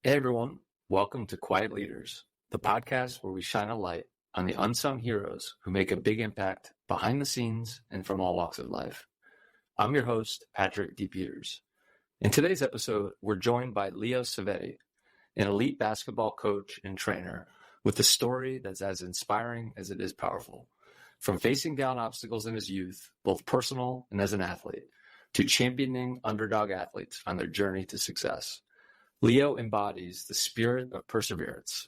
Hey everyone, welcome to Quiet Leaders, the podcast where we shine a light on the unsung heroes who make a big impact behind the scenes and from all walks of life. I'm your host, Patrick D. Peters. In today's episode, we're joined by Leo Svete, an elite basketball coach and trainer with a story that's as inspiring as it is powerful. From facing down obstacles in his youth, both personal and as an athlete, to championing underdog athletes on their journey to success. Leo embodies the spirit of perseverance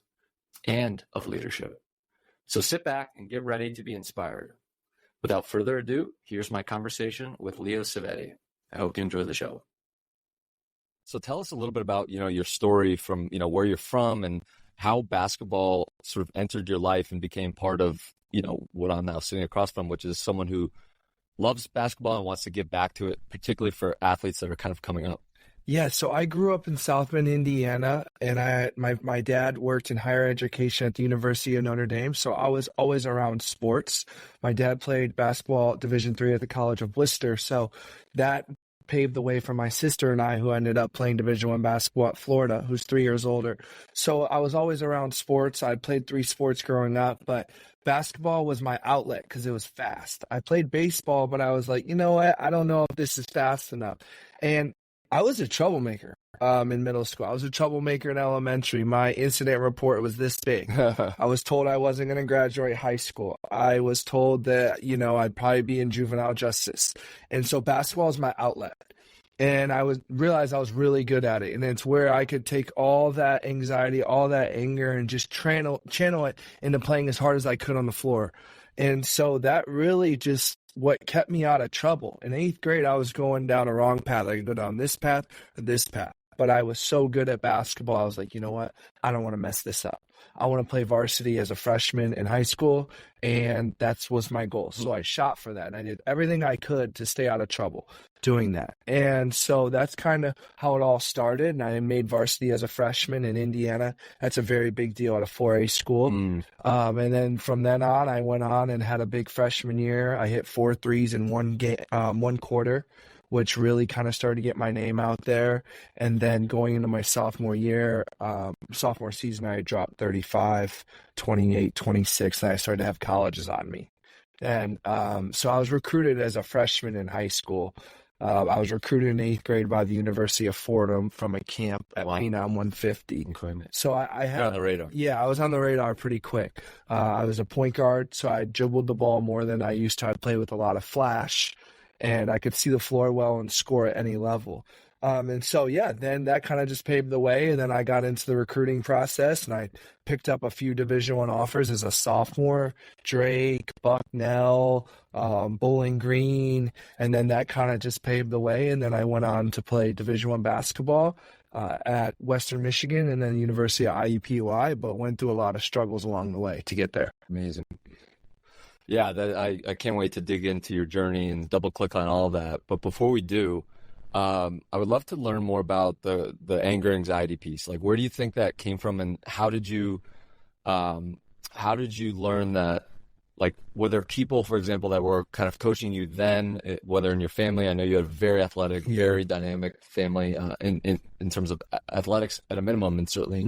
and of leadership. So sit back and get ready to be inspired. Without further ado, here's my conversation with Leo Svete. I hope you enjoy the show. So tell us a little bit about, your story from, where you're from and how basketball sort of entered your life and became part of, what I'm now sitting across from, which is someone who loves basketball and wants to give back to it, particularly for athletes that are kind of coming up. Yeah, so I grew up in South Bend, Indiana, and my dad worked in higher education at the University of Notre Dame, so I was always around sports. My dad played basketball at Division III at the College of Worcester, so that paved the way for my sister and I, who ended up playing Division I basketball at Florida, who's 3 years older. So I was always around sports. I played 3 sports growing up, but basketball was my outlet because it was fast. I played baseball, but I was like, you know what? I don't know if this is fast enough. And I was a troublemaker in middle school. I was a troublemaker in elementary. My incident report was this big. I was told I wasn't going to graduate high school. I was told that, I'd probably be in juvenile justice. And so basketball is my outlet. And I realized I was really good at it. And it's where I could take all that anxiety, all that anger, and just channel it into playing as hard as I could on the floor. And so that really just what kept me out of trouble. In 8th grade, I was going down a wrong path. I could go down this path or this path. But I was so good at basketball, I was like, you know what? I don't want to mess this up. I want to play varsity as a freshman in high school, and that was my goal. So I shot for that, and I did everything I could to stay out of trouble doing that. And so that's kind of how it all started, and I made varsity as a freshman in Indiana. That's a very big deal at a 4A school. And then from then on, I went on and had a big freshman year. I hit 4 threes in one quarter, which really kind of started to get my name out there. And then going into my sophomore season, I dropped 35, 28, 26, and I started to have colleges on me. And so I was recruited as a freshman in high school. I was recruited in 8th grade by the University of Fordham from a camp at Phenom 150. Incredible. So I had on the radar. Yeah, I was on the radar pretty quick. I was a point guard, so I dribbled the ball more than I used to. I'd play with a lot of flash, and I could see the floor well and score at any level. And so, then that kind of just paved the way. And then I got into the recruiting process, and I picked up a few Division I offers as a sophomore, Drake, Bucknell, Bowling Green. And then that kind of just paved the way. And then I went on to play Division I basketball at Western Michigan and then University of IUPUI, but went through a lot of struggles along the way to get there. Amazing. Yeah, I can't wait to dig into your journey and double click on all of that. But before we do, I would love to learn more about the anger anxiety piece. Like, where do you think that came from, and how did you learn that? Like, were there people, for example, that were kind of coaching you then, whether in your family? I know you had a very athletic, very dynamic family in terms of athletics at a minimum, and certainly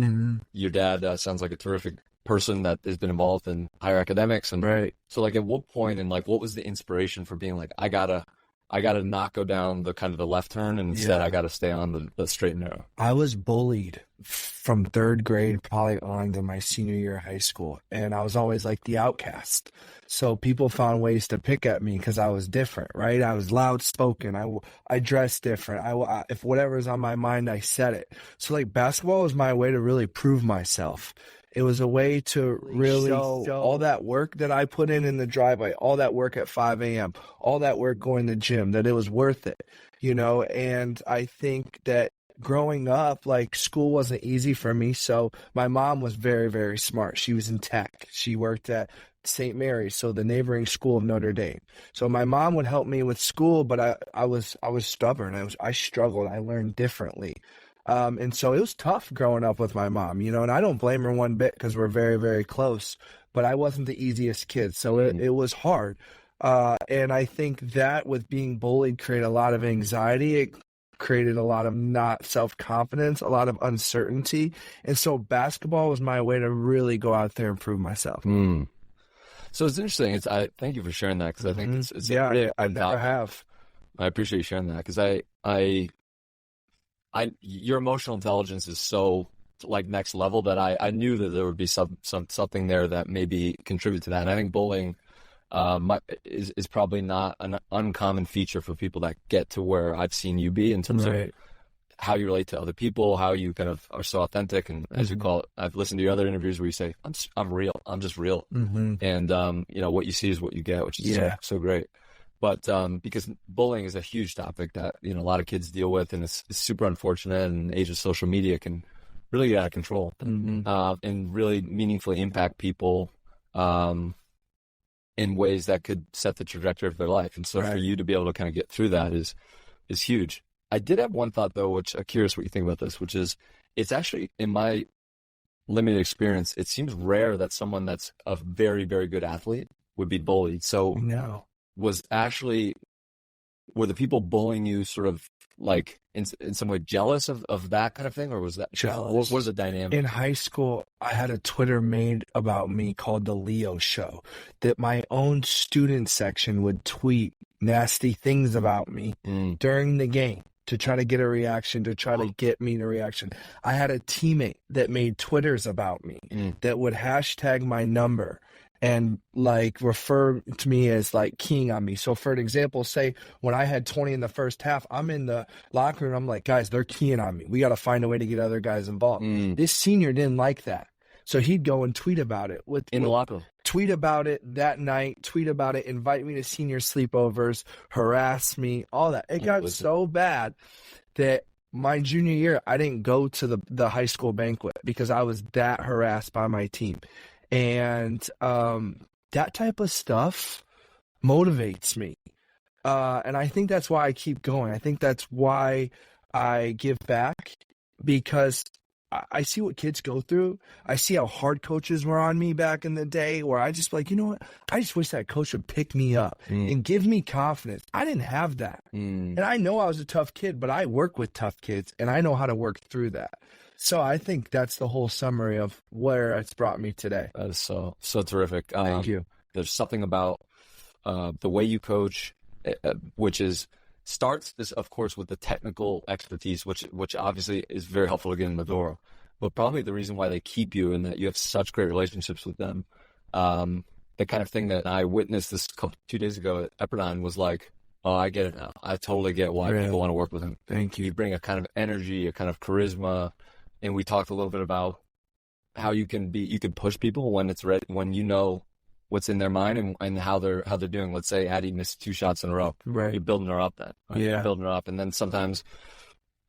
your dad sounds like a terrific person that has been involved in higher academics. And right. So like at what point and like what was the inspiration for being like, I gotta not go down the kind of the left turn, and instead I gotta stay on the straight and narrow? I was bullied from 3rd grade probably on to my senior year of high school, and I was always like the outcast. So people found ways to pick at me because I was different, right? I was loud spoken. I dressed different. If whatever's on my mind, I said it. So like basketball was my way to really prove myself. It was a way to really show all that work that I put in the driveway, all that work at 5 a.m., all that work going to the gym, that it was worth it, And I think that growing up, like, school wasn't easy for me. So my mom was very, very smart. She was in tech. She worked at St. Mary's, so the neighboring school of Notre Dame. So my mom would help me with school, but I was stubborn. I struggled. I learned differently. And so it was tough growing up with my mom, and I don't blame her one bit because we're very, very close, but I wasn't the easiest kid. So it was hard. And I think that with being bullied created a lot of anxiety. It created a lot of not self-confidence, a lot of uncertainty. And so basketball was my way to really go out there and prove myself. So it's interesting. I thank you for sharing that, because I think it's I never have. I appreciate you sharing that, because your emotional intelligence is so like next level that I knew that there would be something there that maybe contribute to that. And I think bullying is probably not an uncommon feature for people that get to where I've seen you be in terms of how you relate to other people, how you kind of are so authentic. And as you call it, I've listened to your other interviews where you say, I'm real. I'm just real. And, what you see is what you get, which is so great. But because bullying is a huge topic that, a lot of kids deal with, and it's super unfortunate, and the age of social media can really get out of control and really meaningfully impact people in ways that could set the trajectory of their life. And so for you to be able to kind of get through that is huge. I did have one thought, though, which I'm curious what you think about this, which is it's actually, in my limited experience, it seems rare that someone that's a very, very good athlete would be bullied. So were the people bullying you sort of like in some way jealous of that kind of thing, or was that jealous? What was the dynamic? In high school, I had a Twitter made about me called the Leo Show, that my own student section would tweet nasty things about me during the game to try to get a reaction, to try to get me the reaction. I had a teammate that made Twitters about me that would hashtag my number and like refer to me as like keying on me. So for an example, say when I had 20 in the first half, I'm in the locker room, I'm like, guys, they're keying on me. We got to find a way to get other guys involved. This senior didn't like that. So he'd go and tweet about it. In the locker room. Tweet about it that night, tweet about it, invite me to senior sleepovers, harass me, all that. It got so bad that my junior year, I didn't go to the high school banquet because I was that harassed by my team. And that type of stuff motivates me. And I think that's why I keep going. I think that's why I give back, because I see what kids go through. I see how hard coaches were on me back in the day, where I just like, you know what? I just wish that coach would pick me up and give me confidence. I didn't have that. And I know I was a tough kid, but I work with tough kids and I know how to work through that. So I think that's the whole summary of where it's brought me today. That is so terrific. Thank you. There's something about the way you coach, which starts this, of course, with the technical expertise, which obviously is very helpful to get in the door. But probably the reason why they keep you and that you have such great relationships with them, the kind of thing that I witnessed 2 days ago at Pepperdine was like, oh, I get it now. I totally get why people want to work with him. Thank you. You bring a kind of energy, a kind of charisma, and we talked a little bit about how you can push people when it's ready, when you know what's in their mind and how they're doing. Let's say Addie missed 2 shots in a row. Right. You're building her up then. Right? Yeah. You're building her up. And then sometimes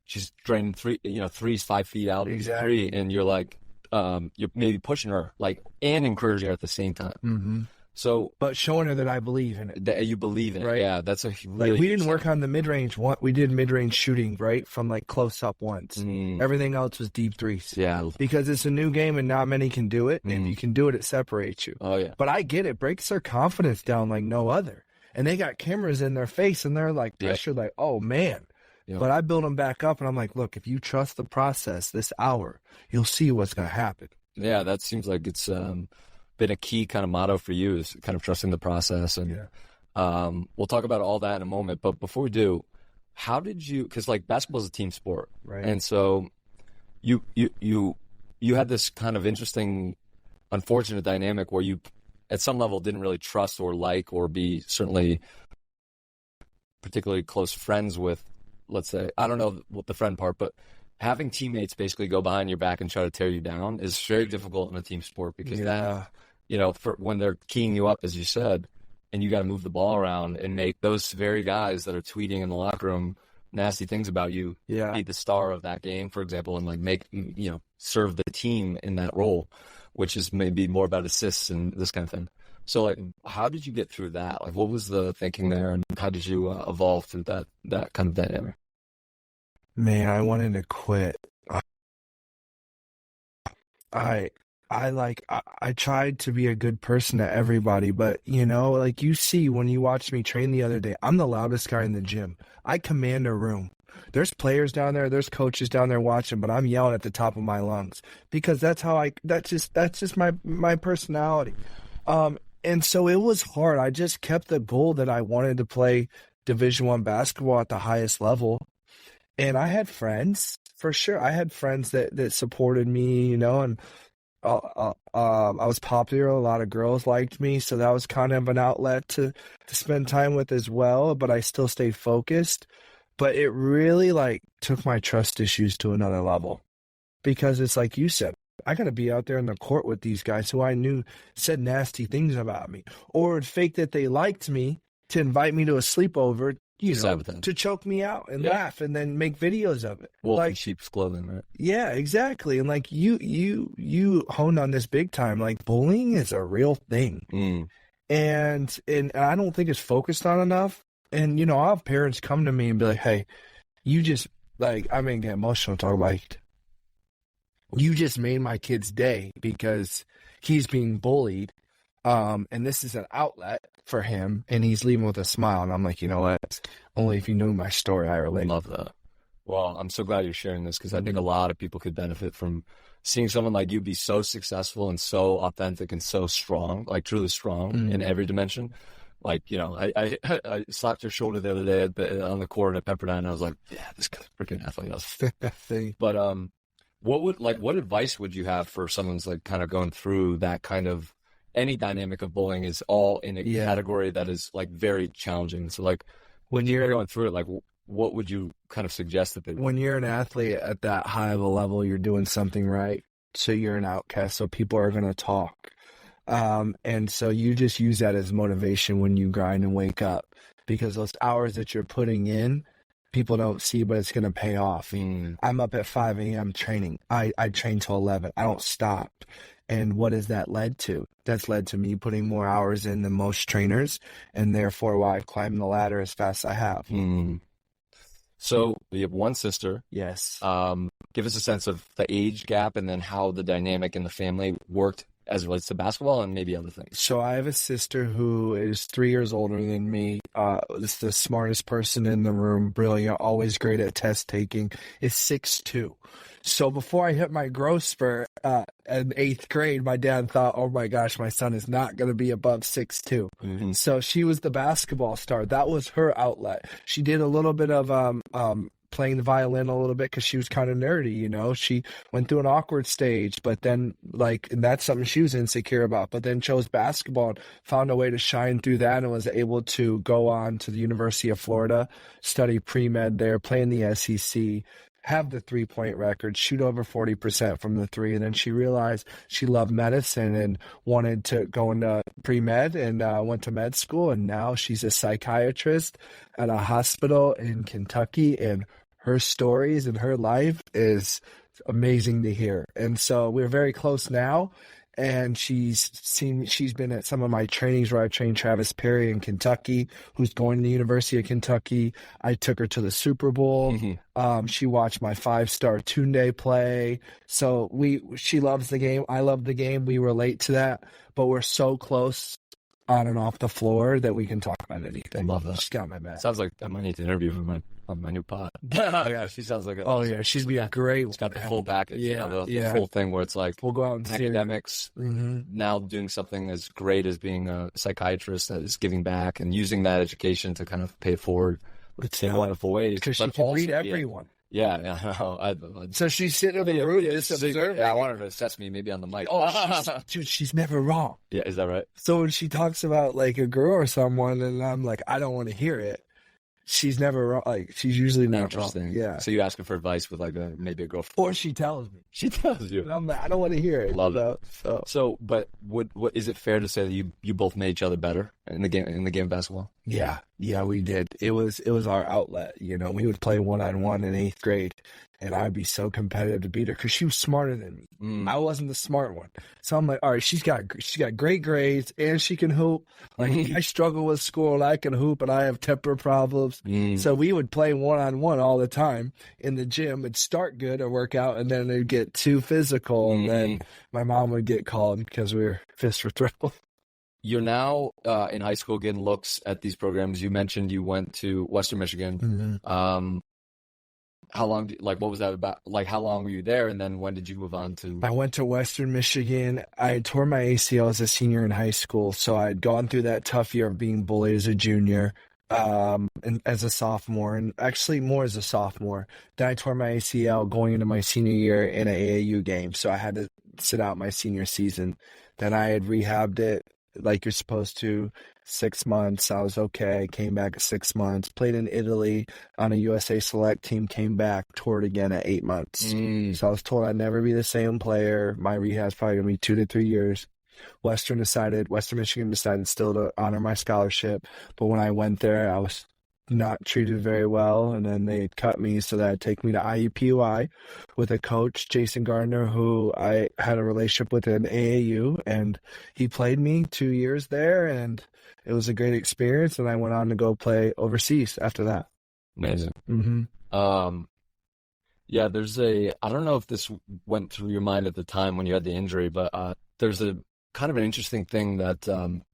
she's draining three's 5 feet out. Exactly. And you're like, you're maybe pushing her like and encouraging her at the same time. Mm-hmm. So, but showing her that I believe in it. That you believe in it. Right. Yeah. That's a really, like we didn't work on the mid-range. We did mid-range shooting, right? From like close up once. Everything else was deep threes. Yeah. Because it's a new game and not many can do it. And if you can do it, it separates you. Oh yeah. But I get it. Breaks their confidence down like no other. And they got cameras in their face and they're like pressured, like, oh man. Yeah. But I build them back up and I'm like, look, if you trust the process this hour, you'll see what's going to happen. Yeah. That seems like it's, been a key kind of motto for you, is kind of trusting the process. And we'll talk about all that in a moment. But before we do, how did you, because like basketball is a team sport, right? And so you had this kind of interesting, unfortunate dynamic where you at some level didn't really trust or like or be certainly particularly close friends with, let's say, I don't know what the friend part, but having teammates basically go behind your back and try to tear you down is very difficult in a team sport, because that, for when they're keying you up, as you said, and you got to move the ball around and make those very guys that are tweeting in the locker room nasty things about you be the star of that game, for example, and like serve the team in that role, which is maybe more about assists and this kind of thing. So like, how did you get through that? Like, what was the thinking there, and how did you evolve through that kind of dynamic? Man, I wanted to quit. I tried to be a good person to everybody, but like you see when you watched me train the other day, I'm the loudest guy in the gym. I command a room. There's players down there, there's coaches down there watching, but I'm yelling at the top of my lungs because that's just my personality. And so it was hard. I just kept the goal that I wanted to play Division I basketball at the highest level. And I had friends, for sure. I had friends that supported me, and I was popular. A lot of girls liked me, so that was kind of an outlet to spend time with as well. But I still stayed focused. But it really took my trust issues to another level, because it's like you said, I got to be out there in the court with these guys who I knew said nasty things about me, or would fake that they liked me to invite me to a sleepover, to choke me out and laugh and then make videos of it. Wolf in sheep's clothing, right? Yeah, exactly. And you honed on this big time. Bullying is a real thing. And I don't think it's focused on enough. And, I'll have parents come to me and be like, hey, you just, I may get emotional talking about, you just made my kid's day because he's being bullied. And this is an outlet for him, and he's leaving with a smile. And I'm like, you know what? Only if you knew my story, I relate. Love that. Well, I'm so glad you're sharing this, because I think a lot of people could benefit from seeing someone like you be so successful and so authentic and so strong, truly strong in every dimension. I slapped your shoulder the other day on the court at Pepperdine, and I was like, yeah, this guy's freaking athlete. But what advice would you have for someone's kind of going through that kind of, any dynamic of bullying is all in a category that is very challenging. So when you're going through it, what would you kind of suggest that they do? When you're an athlete at that high of a level, you're doing something right. So you're an outcast. So people are going to talk. And so you just use that as motivation when you grind and wake up, because those hours that you're putting in, people don't see, but it's going to pay off. I'm up at 5 a.m. training. I train till 11. I don't stop. And what has that led to? That's led to me putting more hours in than most trainers, and therefore why I've climbed the ladder as fast as I have. So you have one sister. Yes. Give us a sense of the age gap, and then how the dynamic in the family worked as it relates to basketball and maybe other things. So I have a sister who is 3 years older than me. Is the smartest person in the room, brilliant, always great at test taking, is 6'2". So before I hit my growth spurt in 8th grade, my dad thought, oh my gosh, my son is not going to be above 6'2". So she was the basketball star. That was her outlet. She did a little bit of playing the violin a little bit because she was kind of nerdy, She went through an awkward stage, but then and that's something she was insecure about, but then chose basketball and found a way to shine through that, and was able to go on to the University of Florida, study pre-med there, play in the SEC, have the 3-point record, shoot over 40% from the three. And then she realized she loved medicine and wanted to go into pre-med, and went to med school. And now she's a psychiatrist at a hospital in Kentucky. And her stories and her life is amazing to hear. And so we're very close now. And she's been at some of my trainings where I trained Travis Perry in Kentucky, who's going to the University of Kentucky. I took her to the Super Bowl. She watched my 5-star Tunde play. So she loves the game. I love the game. We relate to that, but we're so close on and off the floor that we can talk about anything. I love that. She's got my back. Sounds like I might need to interview her on my new pod. Yeah, she sounds like she's be great. She's got the full package. The full thing where it's we'll go out and academics, now doing something as great as being a psychiatrist that is giving back and using that education to kind of pay it forward in wonderful ways. Because she can read everyone. Yeah. So she's sitting over the room just observing. Yeah, I want her to assess me maybe on the mic. She's never wrong. Yeah, is that right? So when she talks about a girl or someone, and I'm like, I don't want to hear it, she's never wrong. She's usually not wrong. Yeah. So you ask her for advice with maybe a girlfriend, or she tells me. She tells you. And I'm like, I don't want to hear it. Love it. So, but what is it fair to say that you both made each other better in the game of basketball? Yeah, we did. It was our outlet. We would play 1-on-1 in 8th grade, and I'd be so competitive to beat her because she was smarter than me. I wasn't the smart one, so I'm like, all right, she's got great grades and she can hoop. I struggle with school and I can hoop, and I have temper problems. So we would play 1-on-1 all the time in the gym. It'd start good or work out, and then it'd get too physical, and then my mom would get called because we were fist for throw. You're now in high school getting looks at these programs. You mentioned you went to Western Michigan. how long, what was that about? Like, how long were you there? And then when did you move on to? I went to Western Michigan. I tore my ACL as a senior in high school, so I had gone through that tough year of being bullied as a junior, and as a sophomore, and actually more as a sophomore. Then I tore my ACL going into my senior year in an AAU game, so I had to sit out my senior season. Then I had rehabbed it like you're supposed to, 6 months. I was okay. Came back at 6 months. Played in Italy on a USA Select team. Came back, toured again at 8 months. So I was told I'd never be the same player. My rehab's probably gonna be 2 to 3 years. Western Michigan decided still to honor my scholarship. But when I went there, I was not treated very well, and then they cut me so that I'd take me to IUPUI with a coach, Jason Gardner, who I had a relationship with in AAU, and he played me 2 years there, and it was a great experience, and I went on to go play overseas after that. Amazing. Mm-hmm. Yeah, I don't know if this went through your mind at the time when you had the injury, but there's a kind of an interesting thing that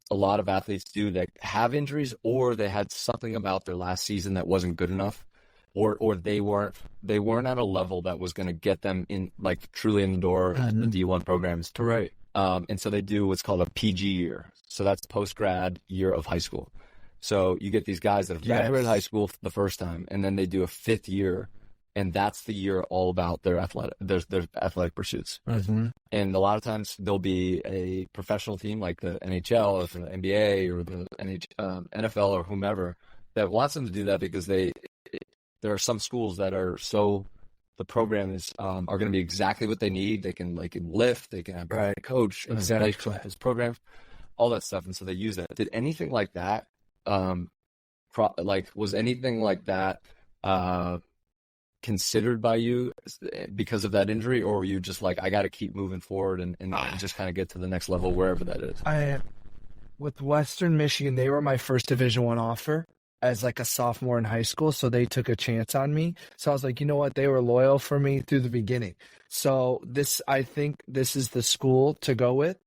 a lot of athletes do that have injuries, or they had something about their last season that wasn't good enough, or they weren't at a level that was going to get them in, like, truly in the door of the D1 programs. Right. And so they do what's called a PG year. So that's post-grad year of high school. So you get these guys that have graduated high school the first time, and then they do a 5th year, and that's the year all about their athletic pursuits. Mm-hmm. And a lot of times there'll be a professional team like the NHL or the NBA or the NFL or whomever that wants them to do that, because there are some schools that are the program is are going to be exactly what they need. They can lift, they can have a coach, exactly, his program, all that stuff, and so they use that. Did anything like that? Was anything like that considered by you because of that injury, or were you just like, I got to keep moving forward and just kind of get to the next level wherever that is? With Western Michigan, they were my first Division I offer as like a sophomore in high school, so they took a chance on me. So I was like, you know what? They were loyal for me through the beginning. So I think this is the school to go with.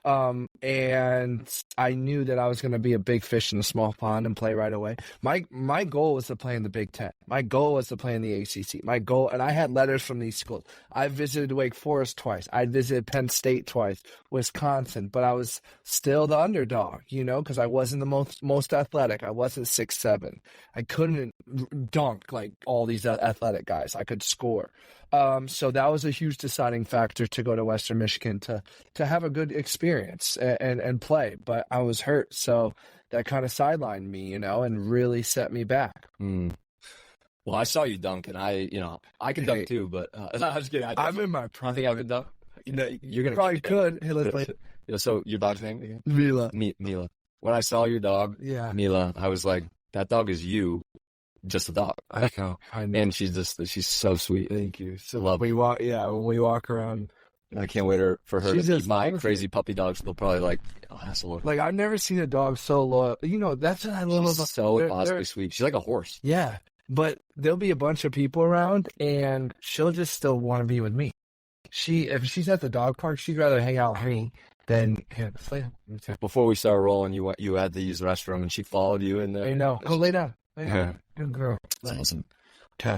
And I knew that I was going to be a big fish in a small pond and play right away. My goal was to play in the Big Ten. My goal was to play in the ACC. And I had letters from these schools. I visited Wake Forest twice. I visited Penn State twice, Wisconsin, but I was still the underdog, because I wasn't the most athletic. I wasn't 6'7". I couldn't dunk like all these athletic guys. I could score. So that was a huge deciding factor to go to Western Michigan to have a good experience and play. But I was hurt, so that kind of sidelined me, and really set me back. Well, I saw you dunk, and I can dunk too, but I was kidding. I'm in my prime. I think I could dunk. You're gonna probably could. Hey, let's play. So your dog's name again? Mila. Mila. When I saw your dog, Mila, I was like, that dog is you. Just a dog. I know. And she's so sweet. Thank you. So lovely. when we walk around, I can't wait for her to meet my crazy puppy dogs. They'll probably hassle her. Like, I've never seen a dog so loyal. That's what I love about. So impossibly sweet. She's like a horse. Yeah, but there'll be a bunch of people around, and she'll just still want to be with me. If she's at the dog park, she'd rather hang out with me than lay down. Before we started rolling, you had to use the restroom, and she followed you in there. I know. Go lay down. Yeah. Good girl. That's awesome. Okay.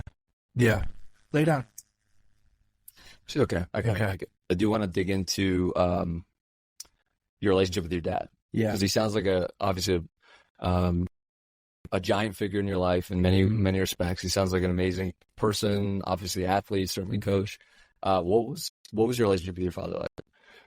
Yeah. Lay down. She's okay. Okay. I do want to dig into your relationship with your dad. Yeah. Because he sounds like obviously a giant figure in your life in many respects. He sounds like an amazing person, obviously athlete, certainly coach. What was your relationship with your father like?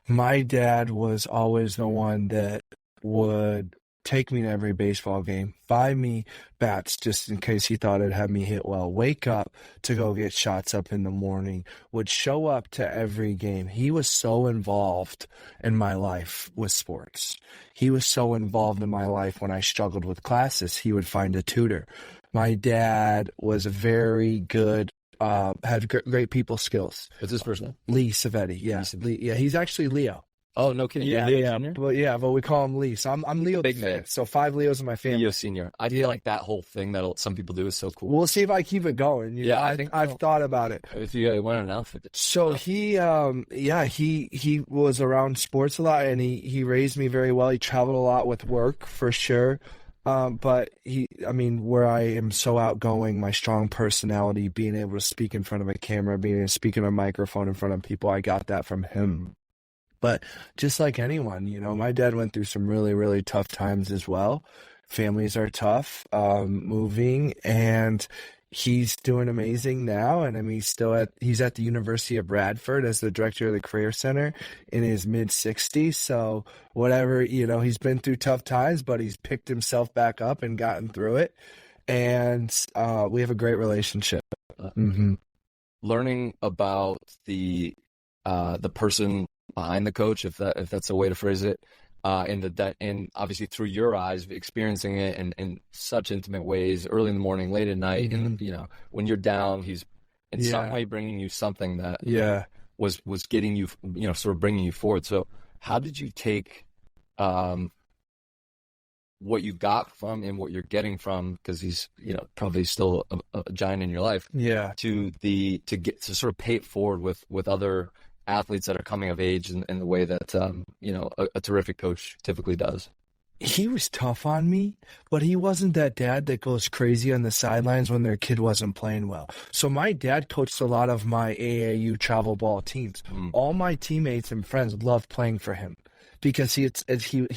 My dad was always the one that would take me to every baseball game, buy me bats just in case he thought it'd have me hit well, wake up to go get shots up in the morning, would show up to every game. He was so involved in my life with sports. He was so involved in my life when I struggled with classes. He would find a tutor. My dad was very good, had great people skills. What's his first name? Lee Svete. Yeah. Lee, he's actually Leo. Oh, no kidding. Yeah. But we call him Lee. So I'm Leo. Big man. So 5 Leos in my family. Leo Senior. I feel like that whole thing that some people do is so cool. We'll see if I keep it going. I've thought about it. If you want an outfit. So he was around sports a lot, and he raised me very well. He traveled a lot with work for sure. But where I am so outgoing, my strong personality, being able to speak in front of a camera, being able to speak in a microphone in front of people, I got that from him. But just like anyone, my dad went through some really, really tough times as well. Families are tough, moving, and he's doing amazing now. And he's at the University of Bradford as the director of the Career Center in his mid-60s. So whatever, he's been through tough times, but he's picked himself back up and gotten through it. And we have a great relationship. Mm-hmm. Learning about the person behind the coach, if that's a way to phrase it, and obviously through your eyes, experiencing it in such intimate ways, early in the morning, late at night, and when you're down, he's in some way bringing you something that was getting you, sort of bringing you forward. So how did you take what you got from and what you're getting from, because he's probably still a giant in your life, to sort of pay it forward with other athletes that are coming of age in the way that a terrific coach typically does? He was tough on me, but he wasn't that dad that goes crazy on the sidelines when their kid wasn't playing well. So my dad coached a lot of my AAU travel ball teams. All my teammates and friends loved playing for him because he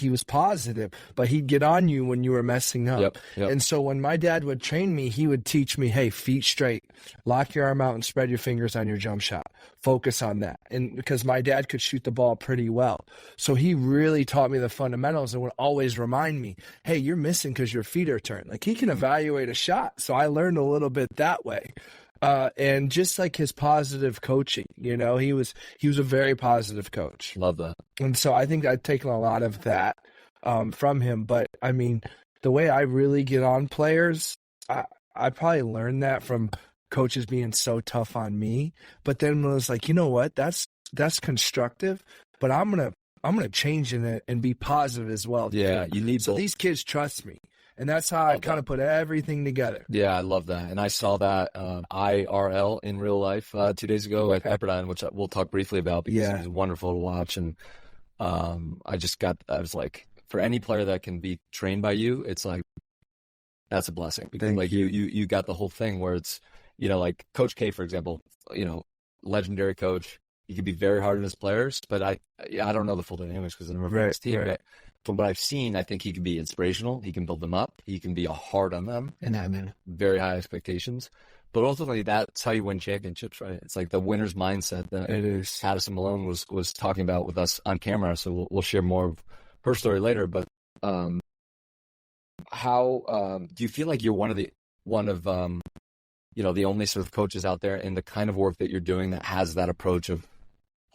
was positive, but he'd get on you when you were messing up. Yep. And so when my dad would train me, he would teach me, hey, feet straight, lock your arm out and spread your fingers on your jump shot. Focus on that. And because my dad could shoot the ball pretty well. So he really taught me the fundamentals and would always remind me, hey, you're missing because your feet are turned. Like, he can evaluate a shot. So I learned a little bit that way. And just like his positive coaching, he was a very positive coach. Love that. And so I think I've taken a lot of that from him. But the way I really get on players, I probably learned that from coaches being so tough on me. But then I was like, you know what? That's constructive. But I'm gonna change in it and be positive as well. Yeah, you need so these kids trust me. And that's how I kind of put everything together. Yeah, I love that. And I saw that IRL in real life 2 days ago at Pepperdine, which we'll talk briefly about because it was wonderful to watch. And I was like, for any player that can be trained by you, it's like, that's a blessing. Because you got the whole thing where it's, like Coach K, for example, legendary coach. He could be very hard on his players, but I don't know the full dynamics because I never been on his team. Right. But from what I've seen, I think he can be inspirational. He can build them up. He can be hard on them. And very high expectations. But ultimately, that's how you win championships, right? It's like the winner's mindset that it is. Addison Malone was talking about with us on camera. So we'll share more of her story later. But how do you feel like you're one of the only sort of coaches out there in the kind of work that you're doing that has that approach of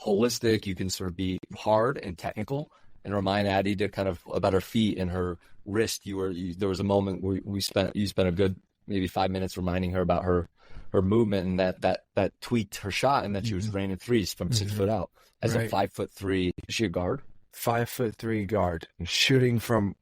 holistic? You can sort of be hard and technical. And remind Addie to kind of about her feet and her wrist. There was a moment where you spent a good maybe 5 minutes reminding her about her movement and that tweaked her shot and that she was raining threes from 6 foot out. As a 5'3", is she a guard? 5'3" guard, shooting from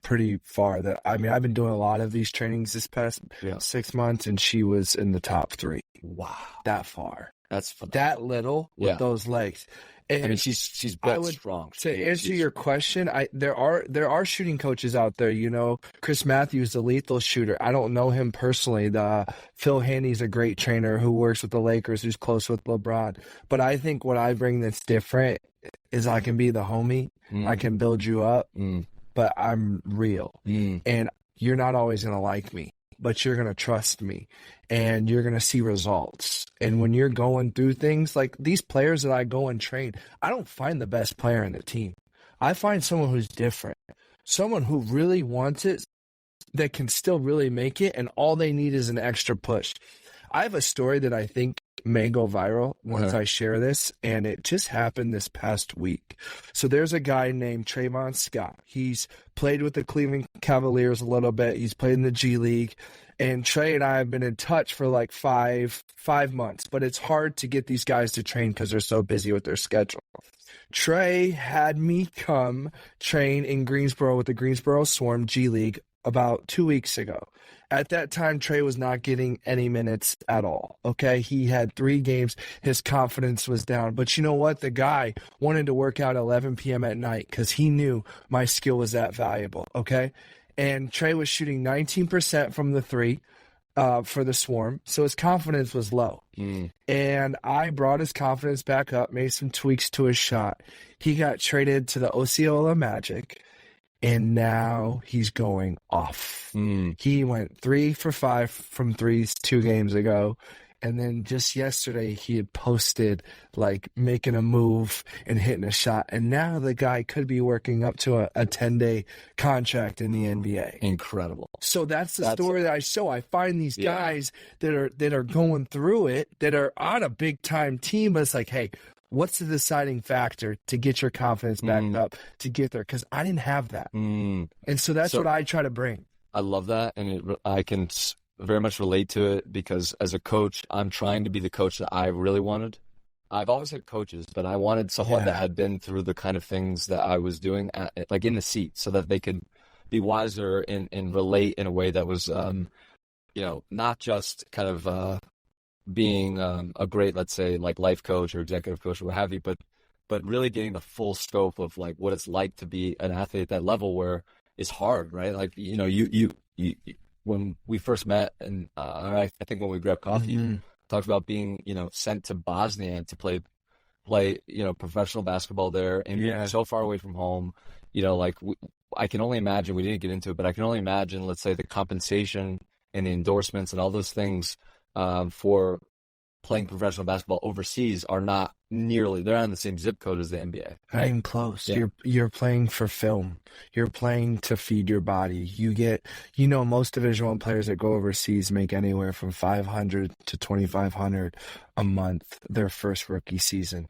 pretty far. I've been doing a lot of these trainings this past 6 months, and she was in the top 3. Wow, that far. That's phenomenal. That little with those legs. And she's built strong. To answer your question, there are shooting coaches out there. Chris Matthews, the lethal shooter. I don't know him personally. Phil Haney's a great trainer who works with the Lakers, who's close with LeBron. But I think what I bring that's different is I can be the homie. I can build you up, but I'm real. And you're not always going to like me, but you're going to trust me and you're going to see results. And when you're going through things like these players that I go and train, I don't find the best player in the team. I find someone who's different, someone who really wants it, that can still really make it. And all they need is an extra push. I have a story that I think may go viral once I share this, and it just happened this past week. So there's a guy named Trayvon Scott. He's played with the Cleveland Cavaliers a little bit. He's played in the G League, and Trey and I have been in touch for like five months, but it's hard to get these guys to train because they're so busy with their schedule. Trey had me come train in Greensboro with the Greensboro Swarm G League about 2 weeks ago. At that time, Trey was not getting any minutes at all, okay? He had 3 games. His confidence was down. But you know what? The guy wanted to work out at 11 p.m. at night because he knew my skill was that valuable, okay? And Trey was shooting 19% from the three for the Swarm, so his confidence was low. And I brought his confidence back up, made some tweaks to his shot. He got traded to the Osceola Magic, and now he's going off. He went 3 for 5 from threes 2 games ago. And then just yesterday, he had posted like making a move and hitting a shot. And now the guy could be working up to a 10-day contract in the NBA. Incredible. So that's the story that I show. I find these guys that are going through it, that are on a big time team, but it's like, hey, what's the deciding factor to get your confidence back up to get there? Because I didn't have that. And so that's what I try to bring. I love that. And I can very much relate to it, because as a coach, I'm trying to be the coach that I really wanted. I've always had coaches, but I wanted someone that had been through the kind of things that I was doing, like in the seat, so that they could be wiser and relate in a way that was, not just kind of being a great, let's say, like life coach or executive coach or what have you, but really getting the full scope of like what it's like to be an athlete at that level, where it's hard, right? Like, you when we first met, and I think when we grabbed coffee, talked about being, sent to Bosnia to play, professional basketball there, and so far away from home. I can only imagine, we didn't get into it, but I can only imagine, let's say, the compensation and the endorsements and all those things for playing professional basketball overseas are not they're not in the same zip code as the NBA. Not even close. Yeah. You're playing for film. You're playing to feed your body. You get, most Division I players that go overseas make anywhere from $500 to $2,500 a month their first rookie season.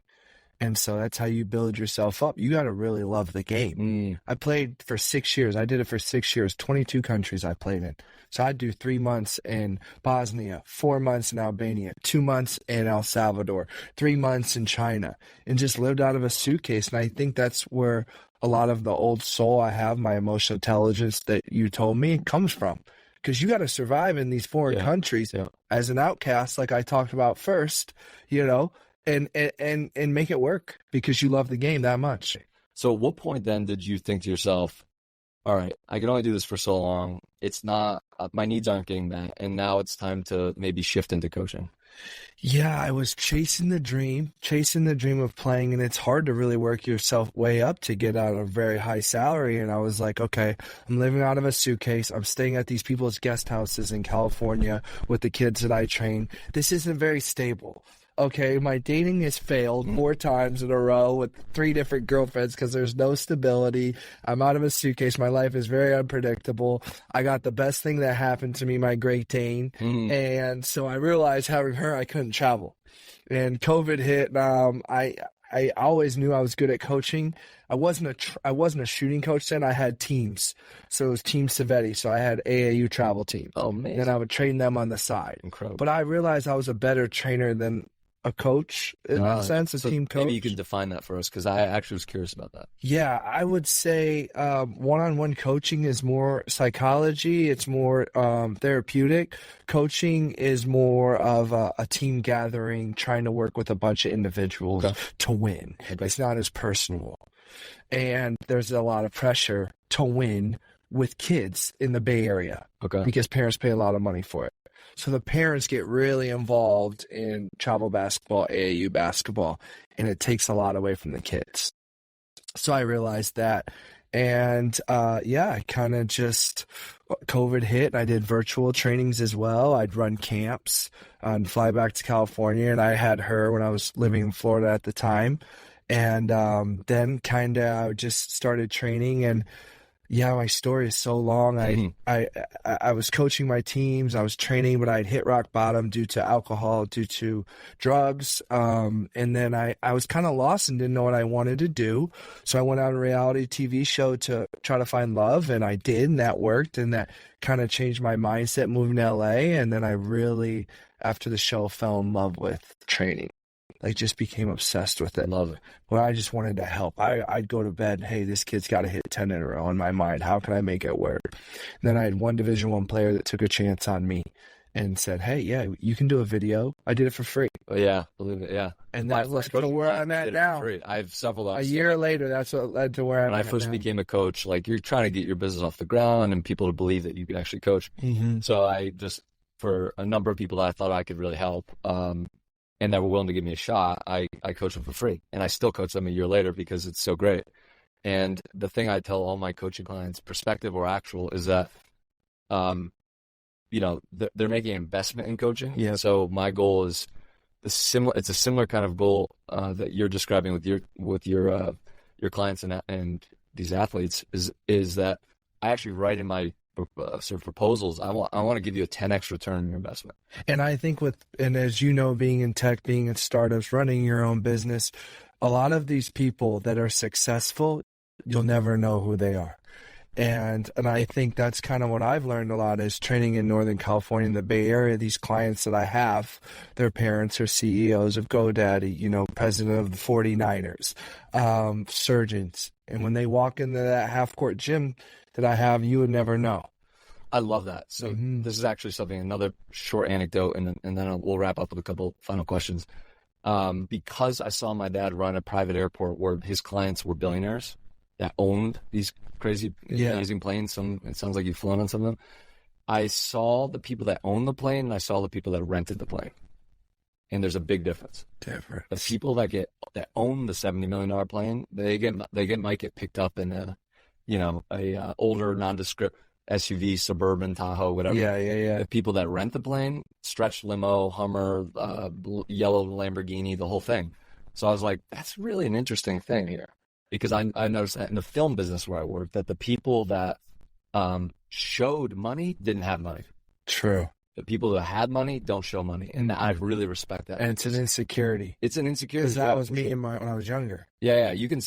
And so that's how you build yourself up. You got to really love the game. I played for 6 years. I did it for 6 years, 22 countries I played in. So I'd do 3 months in Bosnia, 4 months in Albania, 2 months in El Salvador, 3 months in China, and just lived out of a suitcase. And I think that's where a lot of the old soul I have, my emotional intelligence that you told me, comes from. Because you got to survive in these foreign countries as an outcast, like I talked about first, and make it work because you love the game that much. So at what point then did you think to yourself, all right, I can only do this for so long. It's not, my needs aren't getting met, and now it's time to maybe shift into coaching? Yeah, I was chasing the dream of playing, and it's hard to really work yourself way up to get out a very high salary. And I was like, okay, I'm living out of a suitcase. I'm staying at these people's guest houses in California with the kids that I train. This isn't very stable. Okay, my dating has failed 4 times in a row with 3 different girlfriends because there's no stability. I'm out of a suitcase. My life is very unpredictable. I got the best thing that happened to me, my Great Dane. And so I realized having her, I couldn't travel. And COVID hit. I always knew I was good at coaching. I wasn't a shooting coach then. I had teams. So it was Team Svete. So I had AAU travel team. Oh, man. And I would train them on the side. Incredible. But I realized I was a better trainer than a coach, in a sense, a team coach. Maybe you can define that for us, because I actually was curious about that. Yeah, I would say one-on-one coaching is more psychology. It's more therapeutic. Coaching is more of a team gathering, trying to work with a bunch of individuals to win. It's not as personal. And there's a lot of pressure to win with kids in the Bay Area because parents pay a lot of money for it. So the parents get really involved in travel basketball, AAU basketball, and it takes a lot away from the kids. So I realized that. And I kind of just, COVID hit, and I did virtual trainings as well. I'd run camps and fly back to California, and I had her when I was living in Florida at the time. And then kind of just started training, and my story is so long. I was coaching my teams. I was training, but I'd hit rock bottom due to alcohol, due to drugs. And then I was kind of lost and didn't know what I wanted to do. So I went on a reality TV show to try to find love, and I did, and that worked. And that kind of changed my mindset moving to LA. And then I really, after the show, fell in love with training. Like, just became obsessed with it. Love it. Well, I just wanted to help. I'd go to bed, hey, this kid's got to hit 10 in a row in my mind. How can I make it work? And then I had one Division I player that took a chance on me. and said, hey, yeah, you can do a video. I did it for free. Oh, yeah, believe it, yeah. And that led to where I'm at now. I have several. A year later, that's what led to where I'm at. When I first became a coach, like you're trying to get your business off the ground and people to believe that you can actually coach. Mm-hmm. So I just, for a number of people that I thought I could really help, and that were willing to give me a shot, I coached them for free. And I still coach them a year later because it's so great. And the thing I tell all my coaching clients, prospective or actual, is that, you know, they're making an investment in coaching. Yeah. So my goal is it's a similar kind of goal that you're describing with your clients and these athletes is that I actually write in my sort of proposals, I want to give you a 10x return on your investment. And I think and as you know, being in tech, being in startups, running your own business, a lot of these people that are successful, you'll never know who they are. And I think that's kind of what I've learned a lot is training in Northern California, in the Bay Area. These clients that I have, their parents are CEOs of GoDaddy, you know, president of the 49ers, surgeons. And when they walk into that half-court gym that I have, you would never know. I love that. So This is actually another short anecdote, and then we'll wrap up with a couple final questions. Because I saw my dad run a private airport where his clients were billionaires that owned these crazy, amazing planes. It sounds like you've flown on some of them. I saw the people that own the plane, and I saw the people that rented the plane. And there's a big difference. The people that own the $70 million plane, might get picked up in a older nondescript SUV, Suburban, Tahoe, whatever. Yeah. The people that rent the plane, stretch limo, Hummer, yellow Lamborghini, the whole thing. So I was like, that's really an interesting thing here. Because I noticed that in the film business where I worked, that the people that showed money didn't have money. True. The people that had money don't show money, and I really respect that. And it's an insecurity. It's an insecurity. Because that was me when I was younger. Yeah. You can,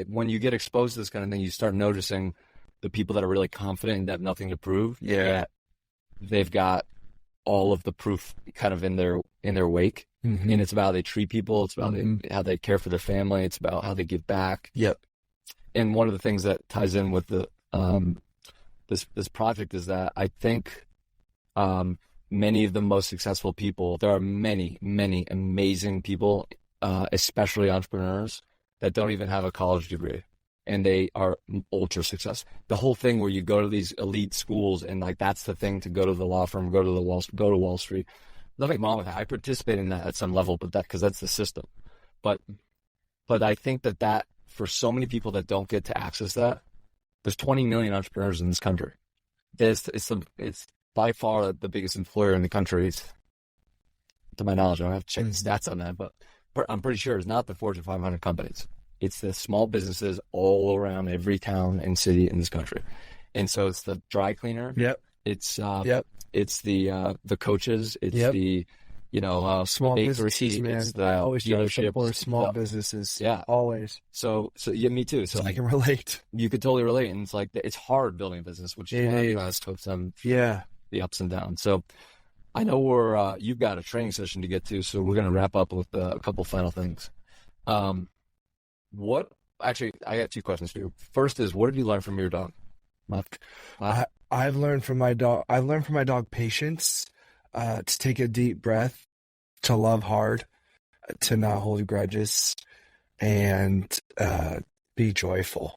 when you get exposed to this kind of thing, you start noticing the people that are really confident and have nothing to prove. Yeah. That they've got all of the proof kind of in their wake. Mm-hmm. And it's about how they treat people. It's about how they care for their family. It's about how they give back. Yep. And one of the things that ties in with the this project is that I think many of the most successful people, there are many, many amazing people, especially entrepreneurs, that don't even have a college degree. And they are ultra successful. The whole thing where you go to these elite schools and like that's the thing to go to the law firm, go to Wall Street. Nothing wrong with that. I participate in that at some level, but because that's the system. But I think that for so many people that don't get to access that, there's 20 million entrepreneurs in this country. It's by far the biggest employer in the country. To my knowledge, I don't have to check the stats on that, but I'm pretty sure it's not the Fortune 500 companies. It's the small businesses all around every town and city in this country. And so it's the dry cleaner. Yep. It's it's the coaches. It's the small businesses, man. It's the always try to support small stuff. Businesses. Yeah, always. So yeah, me too. So I can relate. You could totally relate, and it's like it's hard building a business, which has some the ups and downs. So I know you've got a training session to get to, so we're going to wrap up with a couple final things. Actually, I got two questions for you. First is, what did you learn from your dog? I've learned from my dog patience, to take a deep breath, to love hard, to not hold grudges, and be joyful.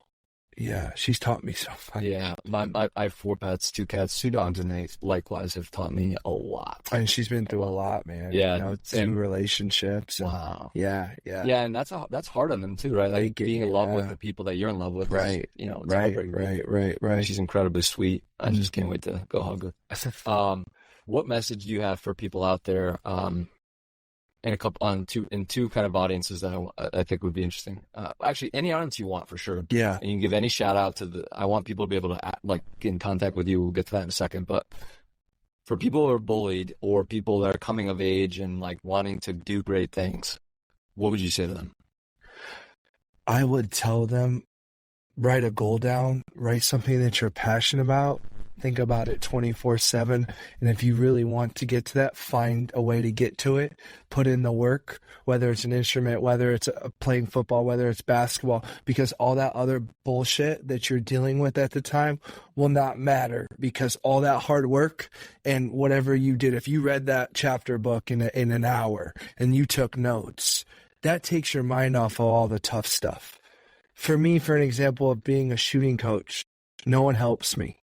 Yeah, she's taught me so much. Yeah, I have 4 pets, 2 cats, 2 dogs, and they likewise have taught me a lot. And she's been through a lot, man. Yeah, 2 relationships. Wow. Yeah, and that's hard on them too, right? Like being in love with the people that you're in love with. Right. Right. She's incredibly sweet. I just can't wait to go hug her. What message do you have for people out there? In two kind of audiences that I think would be interesting. Actually, any audience you want for sure. Yeah. And you can give any shout out I want people to be able to get in contact with you. We'll get to that in a second. But for people who are bullied or people that are coming of age and like wanting to do great things, what would you say to them? I would tell them, write a goal down, write something that you're passionate about, think about it 24/7. And if you really want to get to that, find a way to get to it, put in the work, whether it's an instrument, whether it's playing football, whether it's basketball, because all that other bullshit that you're dealing with at the time will not matter, because all that hard work and whatever you did, if you read that chapter book in an hour and you took notes, that takes your mind off of all the tough stuff. For me, for an example of being a shooting coach, no one helps me.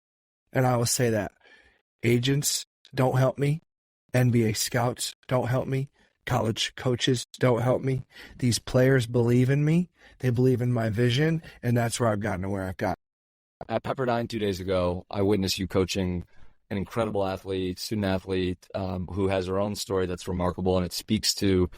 And I will say that. Agents don't help me. NBA scouts don't help me. College coaches don't help me. These players believe in me. They believe in my vision, and that's where I've gotten to where I've got. At Pepperdine 2 days ago, I witnessed you coaching an incredible athlete, student athlete, who has her own story that's remarkable, and it speaks to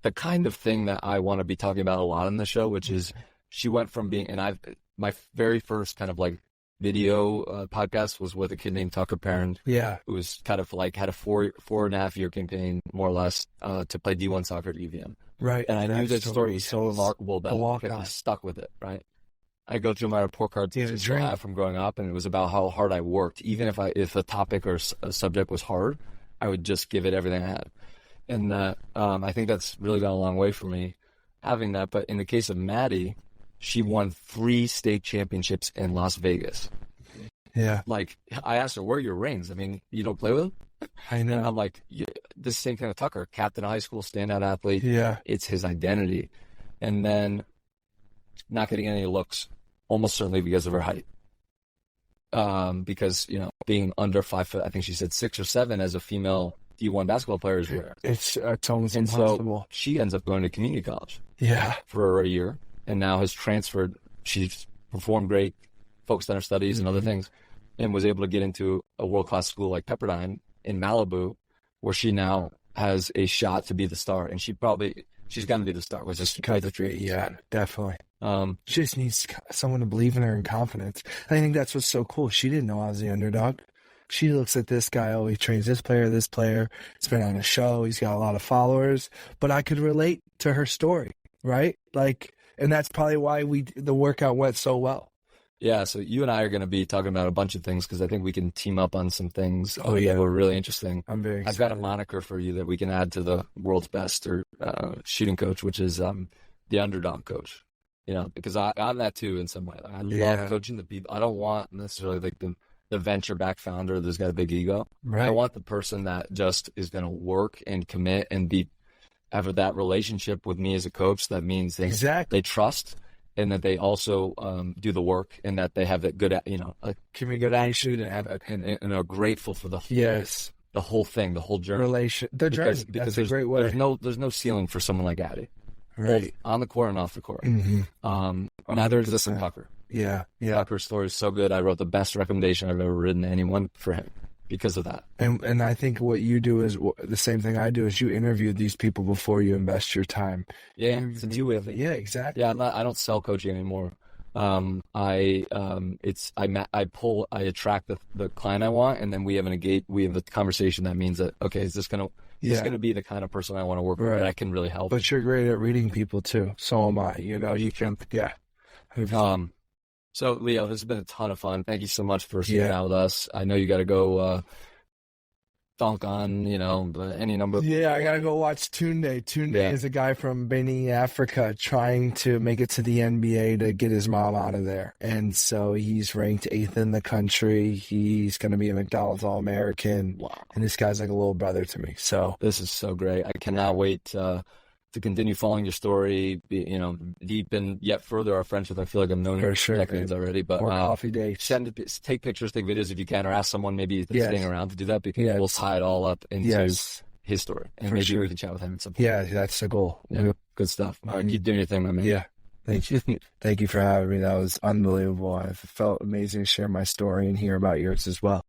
the kind of thing that I want to be talking about a lot in the show, which is she went from being, and my very first kind of like video podcast was with a kid named Tucker Parent. Yeah. Who was kind of like, had a 4.5 year campaign, more or less, to play D1 soccer at UVM. Right. And I knew that story was so remarkable that I stuck with it, right? I go through my report cards from growing up, and it was about how hard I worked. Even if a topic or a subject was hard, I would just give it everything I had. And I think that's really gone a long way for me, having that. But in the case of Maddie, she won 3 state championships in Las Vegas. Yeah. Like, I asked her, where are your rings? I mean, you don't play with them? I know. And I'm like, yeah, this same thing with Tucker, captain of high school, standout athlete. Yeah. It's his identity. And then not getting any looks, almost certainly because of her height. Because, being under 5 foot, I think she said 6 or 7 as a female D1 basketball player is rare. It's almost and impossible. So she ends up going to community college. Yeah. For a year, and now has transferred. She's performed great, focused on her studies and other things, and was able to get into a world-class school like Pepperdine in Malibu, where she now has a shot to be the star. And she's going to be the star, which is quite the dream. Yeah, definitely. She just needs someone to believe in her and confidence. I think that's what's so cool. She didn't know I was the underdog. She looks at this guy, he trains this player. He's been on a show. He's got a lot of followers. But I could relate to her story, right? Like, and that's probably why the workout went so well. Yeah, so you and I are going to be talking about a bunch of things, because I think we can team up on some things that were really interesting. I'm very excited. I've got a moniker for you that we can add to the world's best or shooting coach, which is the underdog coach. Because I'm that too in some way. I love coaching the people. I don't want necessarily like the venture-back founder that's got a big ego. Right. I want the person that just is going to work and commit and have that relationship with me as a coach. That means they trust, and that they also do the work, and that they have that good, good attitude, and are grateful for the whole thing, the whole journey. Because that's a great way. There's no ceiling for someone like Addie. Right. On the court and off the court. Mm-hmm. Neither is this Tucker. Yeah. Tucker's story is so good. I wrote the best recommendation I've ever written to anyone for him because of that. And I think what you do is the same thing I do, is you interview these people before you invest your time. Yeah, since you have it. Yeah, exactly. Yeah, I don't sell coaching anymore. I attract the client I want, and then we have a conversation that means that, okay, is this gonna be the kind of person I want to work with, that I can really help. But you're great at reading people too. So am I. You can, yeah. So Leo, this has been a ton of fun. Thank you so much for sitting down with us. I know you got to go dunk on, any number of... Yeah, I got to go watch Tunde. Tunde is a guy from Benin, Africa, trying to make it to the NBA to get his mom out of there. And so he's ranked 8th in the country. He's going to be a McDonald's All-American. Wow. And this guy's like a little brother to me. So this is so great. I cannot wait to continue following your story, deepen yet further our friendship. I feel like I've known you for decades already. But more coffee dates. Take pictures, take videos if you can, or ask someone maybe that's staying around to do that, because we'll tie it all up into his story. And maybe we can chat with him at some point. Yeah, that's the goal. Yeah, good stuff. All right, keep doing your thing, my man. Yeah. Thank you. Thank you for having me. That was unbelievable. I felt amazing to share my story and hear about yours as well.